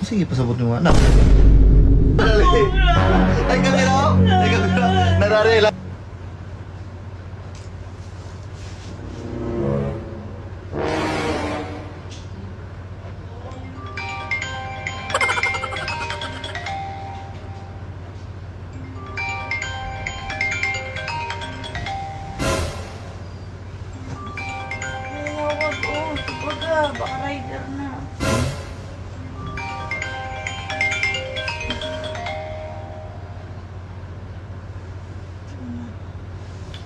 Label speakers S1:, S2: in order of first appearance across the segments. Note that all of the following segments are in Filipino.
S1: Sige, pasabot mo anak. Ay, kamera! Ay, kamera! Nararela!
S2: Huwag, oh. Baga, baka rider na.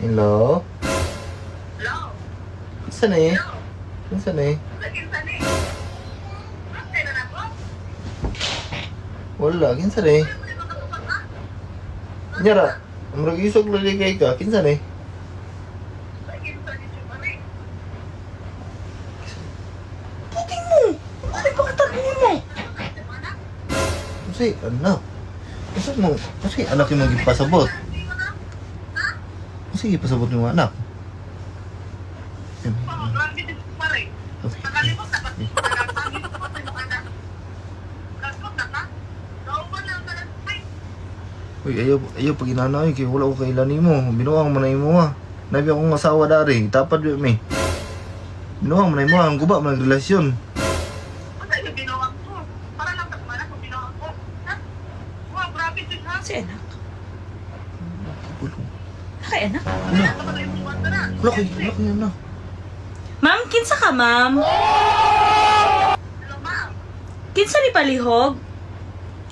S1: Hello?
S3: Hello?
S1: Saan eh?
S3: Hello?
S1: Saan eh?
S3: Laging saan eh? Bakit na ako?
S1: Wala, kinsan eh?
S3: Hindi mo nakatupan na?
S1: Nyara, murag isog lagi kay ka, kinsan eh?
S3: Laging saan eh, Chumari?
S2: Puting mo! Ano ba katanungin mo?
S1: Kasi, anak. Kasi anak yung magipasabot.
S3: Hindi mo na?
S1: Sige, pasabot mo anak.
S3: Oo, grabe din Chumari. Nakalimot na ba? Nakalimot na ba sa iyong anak? Kalimot na ka? Nauban lang ka lang. Ay,
S1: Uy, ayaw pag inanay, kaya wala ko kailan mo. Binuwang manay mo ha. Nabi akong asawa dari, tapad yun may. Binuwang manay mo ang guba, manay relasyon.
S3: ano yung binawang ko? Para lang sa kumanak kung binawang ko. Ha? Wow, grabe din ha?
S2: Si anak. Kay anak.
S3: Ano yan? Kapag yung buwan ka na?
S1: Wala ko yan na.
S2: Ma'am, kinsa ka, ma'am?
S3: Hello, ma'am.
S2: Kinsa ni palihog?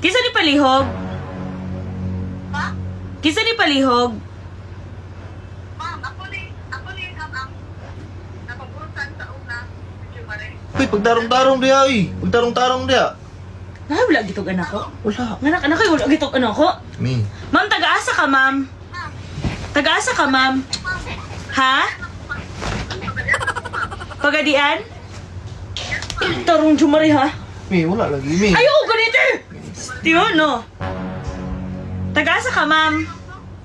S2: Kinsa ni palihog?
S3: Ma?
S2: Kinsa ni palihog?
S3: Ma'am, ako ni ang napaburusan sa una. Chumari.
S1: Uy, pagdarong-darong diya eh. Pagdarong-darong diya.
S2: Ah, wala gitog anak ko.
S1: Wala.
S2: Anak kay wala gitog anak ko.
S1: Mi.
S2: Ma'am, taga-asa ka, ma'am. Taga-asa ka, ma'am. Ha? Pagadian? Tarong Jumari, ha?
S1: Mi, wala lagi mi.
S2: Ayaw, ganito! Tiyo, no? Taga-asa ka, ma'am.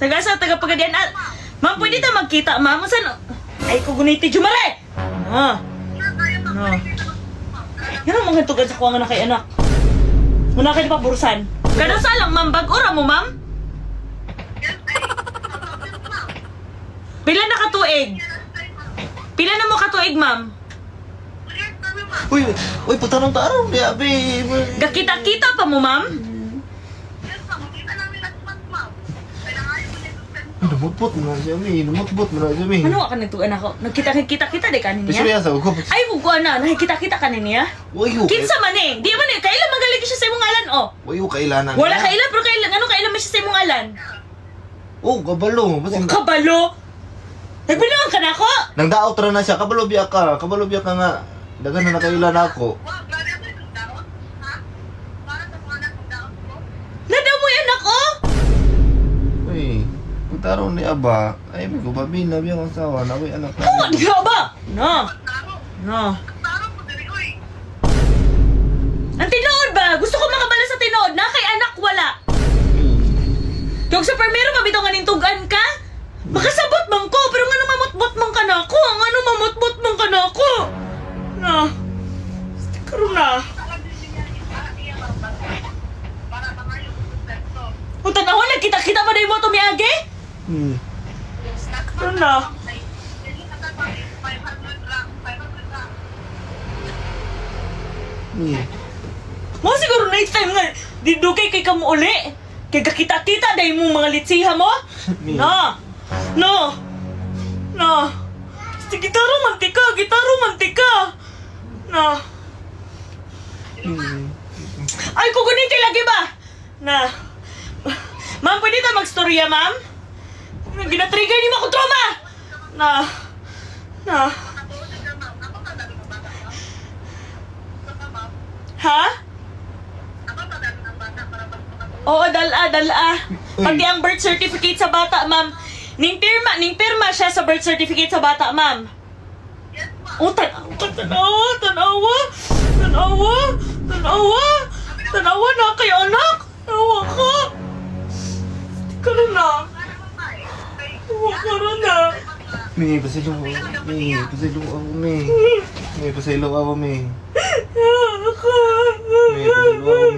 S2: Taga-asa, taga-pagadian. Ah, ma'am, pwede tayo magkita, ma'am. Saan? Ay, kuguniti, Jumari! Ah. No. Yan ang mga tugan sa kuwangan na kay anak. Muna kayo pa burusan. Kada sa lang, ma'am. Bag-ura mo, ma'am? Pila na katuig? Pila na mo katuig, ma'am?
S1: Uy, pagdarong-darong diya, be.
S2: Gakita-kita pa mo, ma'am?
S1: Namutbot mo na siya, mi. Namutbot mo na siya, mi.
S2: Ano ka nagtugan ako? Nagkita-kita di ka niya?
S1: Pisuriya sa uko.
S2: Ay, bukuan na. Nakikita-kita ka niya?
S1: Uy,
S2: Kinsa man eh. Di man eh. Kailan magaling siya sa imong ngalan, oh?
S1: Uy, kailanan.
S2: Wala kailan, pero kailan, ano kailan man siya sa imong ngalan?
S1: Oh, kabalo. Basin
S2: Kabalo! Nagbilangan ka na ako?
S1: nang daot ra na siya, kabalo biya ka nga. Dagan na nakailan ako.
S2: Nadaw mo yan ako?
S1: Uy, pagtarong ni Aba, ay may gubabi na biyang asawa, na may anak
S2: Oo,
S1: na.
S2: di ka ba? No. No. Ang tinood ba? Gusto ko makabala sa tinood na kay anak wala. Kung sa permero mabitaw nga nintugan ka? Makasabot man ko, pero nga nung mamutbot man ka na ako. Ang ano mamutbot man ka na ako. Na. Karoon na. Kung tanawon, nagkita-kita ba na yung moto miyagi? Karoon na. Mo siguro night time nga. Di dugay kay kamo uli. Kay kakita-kita dahil mo mga litsiha mo. No. No. No. Gitaro mantika. Gitaro mantika. No. Ay, kukuniti lagi ba? Na. Ma'am, pwede tayo magstorya, ma'am? Ginatrigger ni mo ako trauma! Na. Na. Ha? Oo, dala. Pati ang birth certificate sa bata, ma'am. Ning pirma siya sa birth certificate sa bata, ma'am. Oh, tanawa na kay anak. Tanawa ka. Karoon na. Karoon na.
S1: Mi, pasilo ako, mi. Pasilo ako, mi. Mi, pasilo ako, mi. Mi, pasilo ako, mi.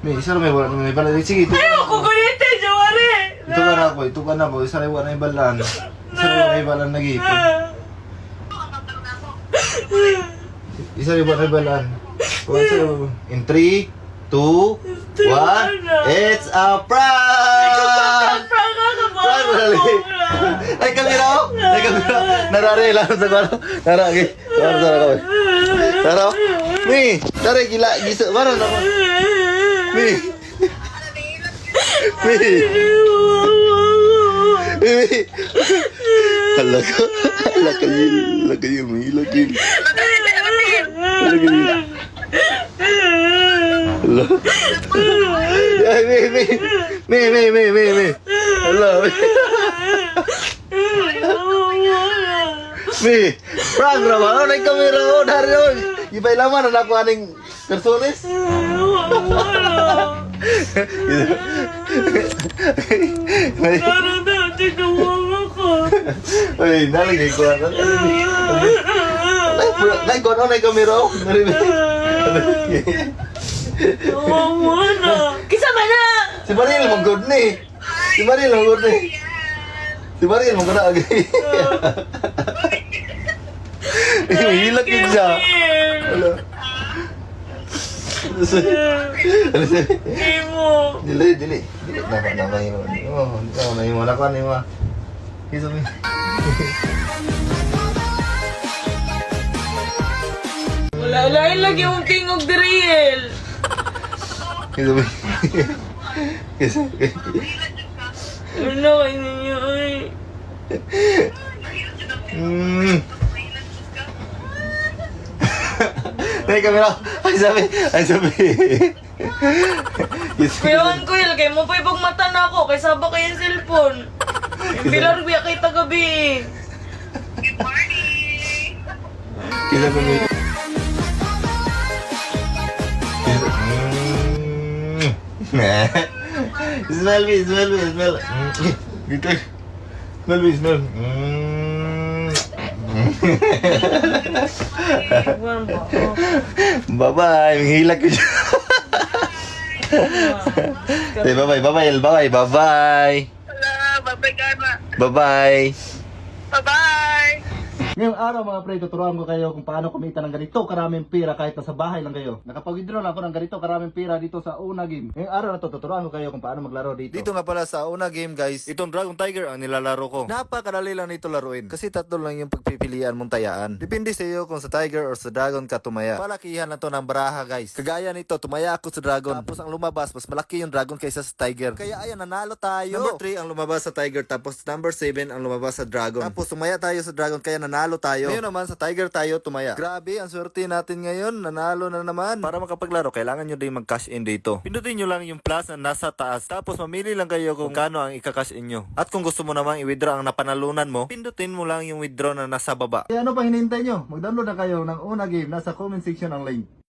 S1: May isa na may wala may bala. Sige, ito.
S2: Ayoko gunite, Jumare!
S1: Ito ka na ako, ito ka na ako. Isa na wala may balan. Isa na wala may balan lagi. Isa na wala may balan. In 3, 2, 1, it's a prank! Prank mo dali. Ay, kamera ko! Ay, kamera! Narari, lalo sa kwaro. Narari, Tara. Tara, Mi! Tara, gila, gisa. Parang ako. Mi! Mi! Mi! Hala ka. Hala kayo, Mi. Hala kayo. Hala kayo. Hala. Ay, Mi. Hala, Mi. Prank ra ba? Ano yung kamera ko? Dari yun. Iba'y laman na nakuha ng persones.
S2: Pero dati gawa ko.
S1: Ay, nalagay ko. Nay, kung ano na yung kamera ko?
S2: Gawa na. Kisa ba na?
S1: Si Maril, mag-good ni. Si Maril, mag-good ni. Si Maril, mag-good na agay. Hilag yun siya. Ano? Ano siya?
S2: Hindi mo.
S1: Dili. Namahimo. Oo, namahimo. Nakuha na mo. Kisa mi.
S2: Wala lagi yung tingog drill.
S1: Kisa mi. Kisa.
S2: Ano kayo ninyo ay?
S1: Ay, kamera. Ay, sabi.
S2: Kuyawan ko yun, kay mo pa ibang mata na ako, kay saba kayo yung cellphone. Yung bilar biya kay tagabi.
S3: Good morning!
S1: Kisa mi. Smell me. Dito. Smell. Bye-bye. Manghilag ko siya. Say bye-bye. Bye-bye.
S3: Hello, babay ka na.
S1: Bye-bye.
S3: Bye-bye!
S1: Ngayong araw mga pre, tuturuan ko kayo kung paano kumita ng ganito karaming pira kahit nasa bahay lang kayo. Nakapag-withdraw na ako ng ganito karaming pira dito sa Una Game. Ngayong araw na to, tuturuan ko kayo kung paano maglaro dito. Dito nga pala sa Una Game guys, itong Dragon Tiger ang nilalaro ko. Napakadali lang nito laruin kasi tatlo lang yung pagpipilian mong tayaan. Depende sa iyo kung sa Tiger or sa Dragon ka tumaya. Palakihan na to ng baraha guys. Kagaya nito, tumaya ako sa Dragon. Tapos ang lumabas, mas malaki yung Dragon kaysa sa Tiger. Kaya ayan, nanalo tayo. Number 3 ang lumabas sa Tiger, tapos number 7 ang lumabas sa Dragon. Tapos tumaya tayo sa Dragon, kaya nanalo tayo. Ngayon naman sa Tiger tayo tumaya. Grabe, ang swerte natin ngayon. Nanalo na naman. Para makapaglaro, kailangan nyo din mag-cash in dito. Pindutin nyo lang yung plus na nasa taas. Tapos mamili lang kayo kung kano ang ika-cash in nyo. At kung gusto mo namang i-withdraw ang napanalunan mo, pindutin mo lang yung withdraw na nasa baba. Kaya ano pa hinihintay nyo? Mag-download na kayo ng Una Game. Nasa comment section ang link.